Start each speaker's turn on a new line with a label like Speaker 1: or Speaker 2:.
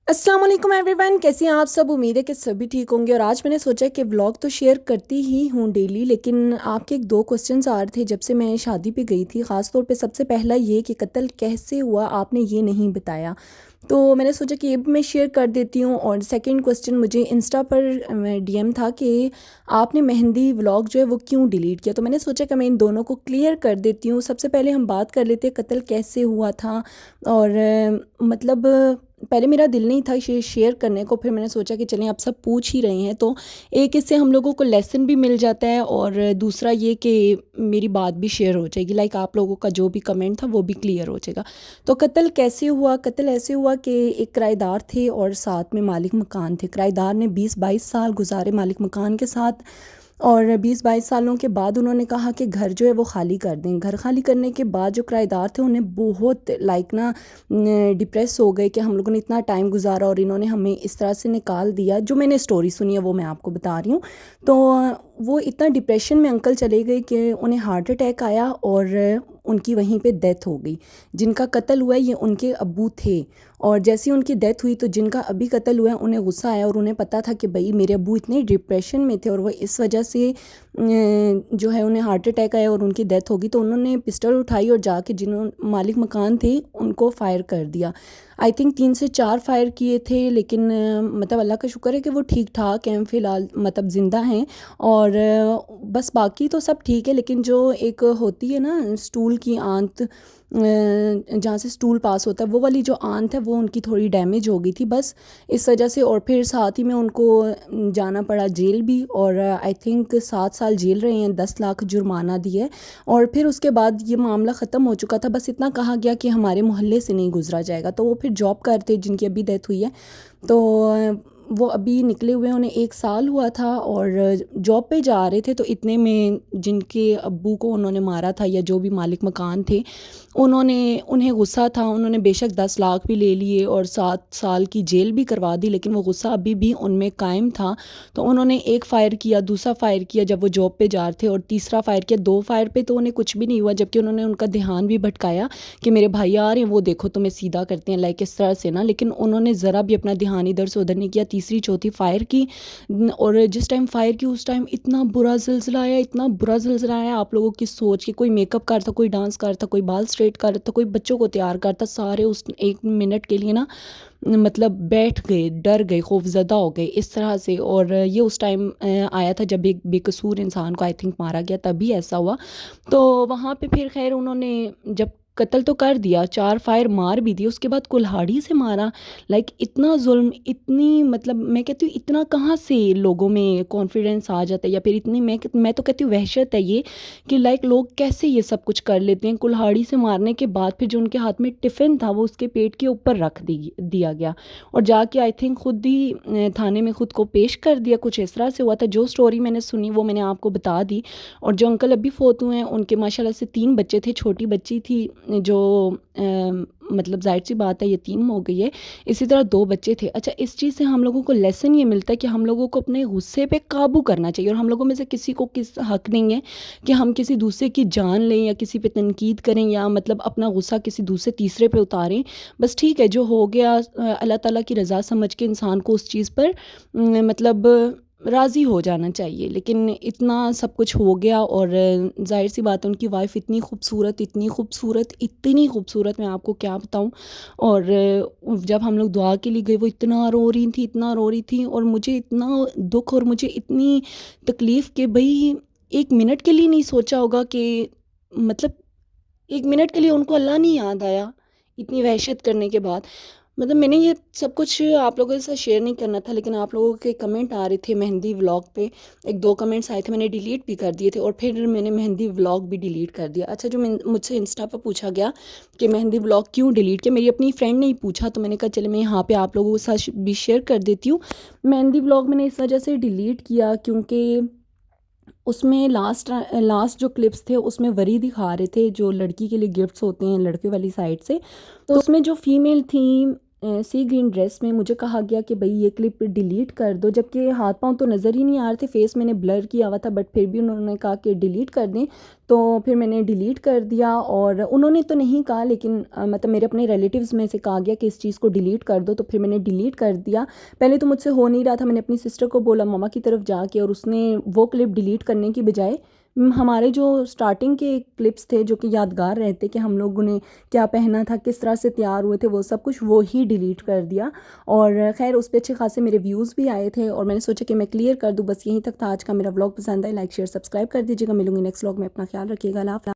Speaker 1: अस्सलाम वालेकुम एवरीवन, कैसे हैं आप सब। उम्मीद है कि सभी ठीक होंगे। और आज मैंने सोचा कि व्लॉग तो शेयर करती ही हूँ डेली, लेकिन आपके एक दो क्वेश्चंस आ रहे थे जब से मैं शादी पे गई थी। ख़ास तौर पे सबसे पहला ये कि कत्ल कैसे हुआ, आपने ये नहीं बताया, तो मैंने सोचा कि ये भी मैं शेयर कर देती हूँ। और सेकंड क्वेश्चन मुझे इंस्टा पर डीएम था कि आपने मेहंदी व्लॉग जो है वो क्यों डिलीट किया, तो मैंने सोचा कि मैं इन दोनों को क्लियर कर देती हूँ। सबसे पहले हम बात कर लेते हैं कत्ल कैसे हुआ था। और मतलब पहले मेरा दिल नहीं था ये शेयर करने को, फिर मैंने सोचा कि चलें आप सब पूछ ही रहे हैं तो एक इससे हम लोगों को लेसन भी मिल जाता है, और दूसरा ये कि मेरी बात भी शेयर हो जाएगी, लाइक आप लोगों का जो भी कमेंट था वो भी क्लियर हो जाएगा। तो कत्ल कैसे हुआ, कत्ल ऐसे हुआ कि एक किराएदार थे और साथ में मालिक मकान थे। किराएदार ने 20-22 साल गुजारे मालिक मकान के साथ, और 20-22 सालों के बाद उन्होंने कहा कि घर जो है वो खाली कर दें। घर खाली करने के बाद जो किराएदार थे उन्हें बहुत लाइक ना डिप्रेस हो गए कि हम लोगों ने इतना टाइम गुजारा और इन्होंने हमें इस तरह से निकाल दिया। जो मैंने स्टोरी सुनी है वो मैं आपको बता रही हूँ। तो वो इतना डिप्रेशन में अंकल चले गए कि उन्हें हार्ट अटैक आया और उनकी वहीं पे डेथ हो गई। जिनका कत्ल हुआ है ये उनके अब्बू थे, और जैसे ही उनकी डेथ हुई तो जिनका अभी कत्ल हुआ है उन्हें गुस्सा आया, और उन्हें पता था कि भाई मेरे अब्बू इतने डिप्रेशन में थे और वो इस वजह से जो है उन्हें हार्ट अटैक आया और उनकी डेथ होगी। तो उन्होंने पिस्टल उठाई और जाके जिन्होंने मालिक मकान थे उनको फायर कर दिया। आई थिंक 3 से 4 फायर किए थे, लेकिन मतलब अल्लाह का शुक्र है कि वो ठीक ठाक हैं फ़िलहाल, मतलब ज़िंदा हैं। और बस बाकी तो सब ठीक है, लेकिन जो एक होती है ना स्टूल की आंत, जहाँ से स्टूल पास होता है, वो वाली जो आंत है वो उनकी थोड़ी डैमेज हो गई थी बस इस वजह से। और फिर साथ ही में उनको जाना पड़ा जेल भी, और आई थिंक 7 साल जेल रहे हैं, 10 लाख जुर्माना दिया। और फिर उसके बाद ये मामला ख़त्म हो चुका था, बस इतना कहा गया कि हमारे मोहल्ले से नहीं गुजरा जाएगा। तो वो फिर जॉब करते जिनकी अभी डेथ हुई है, तो वो अभी निकले हुए उन्हें 1 साल हुआ था और जॉब पे जा रहे थे। तो इतने में जिनके अब्बू को उन्होंने मारा था या जो भी मालिक मकान थे, उन्हें गुस्सा था। उन्होंने बेशक 10 लाख भी ले लिए और 7 साल की जेल भी करवा दी, लेकिन वो गुस्सा अभी भी उनमें कायम था। तो उन्होंने एक फ़ायर किया, दूसरा फ़ायर किया जब वो जॉब पे जा रहे थे, और तीसरा फ़ायर किया। 2 फ़ायर पे तो उन्हें कुछ भी नहीं हुआ, जबकि उन्होंने उनका ध्यान भी भटकाया कि मेरे भाई आ रहे हैं, वो देखो तुम्हें सीधा करते हैं, लाइक इस तरह से ना। लेकिन उन्होंने ज़रा भी अपना ध्यान इधर से उधर नहीं किया। तीसरी चौथी फ़ायर की, और जिस टाइम फ़ायर की उस टाइम इतना बुरा ज़िलज़िला आया, इतना बुरा ज़िलज़िला आया, आप लोगों की सोच के कोई मेकअप कर रहा था, कोई डांस कर रहा था, कोई बाल स्ट्रेट कर रहा था, कोई बच्चों को तैयार करता, सारे उस 1 मिनट के लिए ना मतलब बैठ गए, डर गए, खौफज़दा हो गए इस तरह से। और ये उस टाइम आया था जब एक बेकसूर इंसान को आई थिंक मारा गया, तभी ऐसा हुआ। तो वहाँ पे फिर खैर उन्होंने जब कत्ल तो कर दिया, 4 फायर मार भी दिए, उसके बाद कुल्हाड़ी से मारा। लाइक इतना जुल्म, इतनी मतलब मैं कहती हूँ इतना कहाँ से लोगों में कॉन्फिडेंस आ जाता है, या फिर इतनी मैं तो कहती हूँ वहशत है ये कि लाइक लोग कैसे ये सब कुछ कर लेते हैं। कुल्हाड़ी से मारने के बाद फिर जो उनके हाथ में टिफ़िन था वो उसके पेट के ऊपर रख दिया गया, और जाके आई थिंक खुद ही थाने में खुद को पेश कर दिया। कुछ इस तरह से हुआ था। जो स्टोरी मैंने सुनी वो मैंने आपको बता दी। और जो अंकल अभी फोत हुए हैं उनके माशाल्लाह से 3 बच्चे थे, छोटी बच्ची थी जो मतलब जाहिर सी बात है यतीम हो गई है, इसी तरह 2 बच्चे थे। अच्छा, इस चीज़ से हम लोगों को लेसन ये मिलता है कि हम लोगों को अपने गुस्से पे काबू करना चाहिए, और हम लोगों में से किसी को हक नहीं है कि हम किसी दूसरे की जान लें या किसी पे तनकीद करें, या मतलब अपना गुस्सा किसी दूसरे तीसरे पे उतारें। बस ठीक है, जो हो गया अल्लाह ताला की रज़ा समझ के इंसान को उस चीज़ पर मतलब राज़ी हो जाना चाहिए। लेकिन इतना सब कुछ हो गया, और ज़ाहिर सी बात है उनकी वाइफ़ इतनी खूबसूरत, इतनी खूबसूरत, इतनी खूबसूरत, मैं आपको क्या बताऊँ। और जब हम लोग दुआ के लिए गए वो इतना रो रही थी, इतना रो रही थी, और मुझे इतना दुःख और मुझे इतनी तकलीफ़ कि भई 1 मिनट के लिए नहीं सोचा होगा कि मतलब 1 मिनट के लिए उनको अल्लाह नहीं याद आया, इतनी वहशत करने के बाद। मतलब मैंने ये सब कुछ आप लोगों के साथ शेयर नहीं करना था, लेकिन आप लोगों के कमेंट आ रहे थे मेहंदी व्लॉग पे। 1-2 कमेंट्स आए थे, मैंने डिलीट भी कर दिए थे, और फिर मैंने मेहंदी व्लॉग भी डिलीट कर दिया। अच्छा, जो मुझसे इंस्टा पर पूछा गया कि मेहंदी व्लॉग क्यों डिलीट किया, मेरी अपनी फ्रेंड ने ही पूछा, तो मैंने कहा चले मैं यहाँ पे आप लोगों के साथ भी शेयर कर देती हूँ। मेहंदी व्लॉग मैंने इस वजह से डिलीट किया क्योंकि उसमें लास्ट जो क्लिप्स थे उसमें वरी दिखा रहे थे जो लड़की के लिए गिफ्ट्स होते हैं लड़के वाली साइड से। तो उसमें जो फीमेल थी سی گرین ڈریس میں مجھے کہا گیا کہ بھئی یہ کلپ ڈیلیٹ کر دو، جبکہ ہاتھ پاؤں تو نظر ہی نہیں آ رہے تھے، فیس میں نے بلر کیا ہوا تھا، بٹ پھر بھی انہوں نے کہا کہ ڈیلیٹ کر دیں، تو پھر میں نے ڈیلیٹ کر دیا۔ اور انہوں نے تو نہیں کہا، لیکن مطلب میرے اپنے ریلیٹیوز میں سے کہا گیا کہ اس چیز کو ڈیلیٹ کر دو، تو پھر میں نے ڈیلیٹ کر دیا۔ پہلے تو مجھ سے ہو نہیں رہا تھا، میں نے اپنی سسٹر کو بولا ماما کی طرف جا کے، اور اس نے وہ کلپ ڈیلیٹ کرنے کی بجائے ہمارے جو سٹارٹنگ کے کلپس تھے جو کہ یادگار رہتے کہ ہم لوگوں نے کیا پہنا تھا، کس طرح سے تیار ہوئے تھے، وہ سب کچھ وہ ہی ڈیلیٹ کر دیا۔ اور خیر اس پہ اچھے خاصے میرے ویوز بھی آئے تھے، اور میں نے سوچا کہ میں کلیئر کر دوں۔ بس یہیں تک تھا آج کا میرا ولاگ۔ پسند آئے لائک شیئر سبسکرائب کر دیجیے گا۔ ملوں گی نیکسٹ ولاگ میں، اپنا خیال رکھیے گا۔ اللہ حافظ۔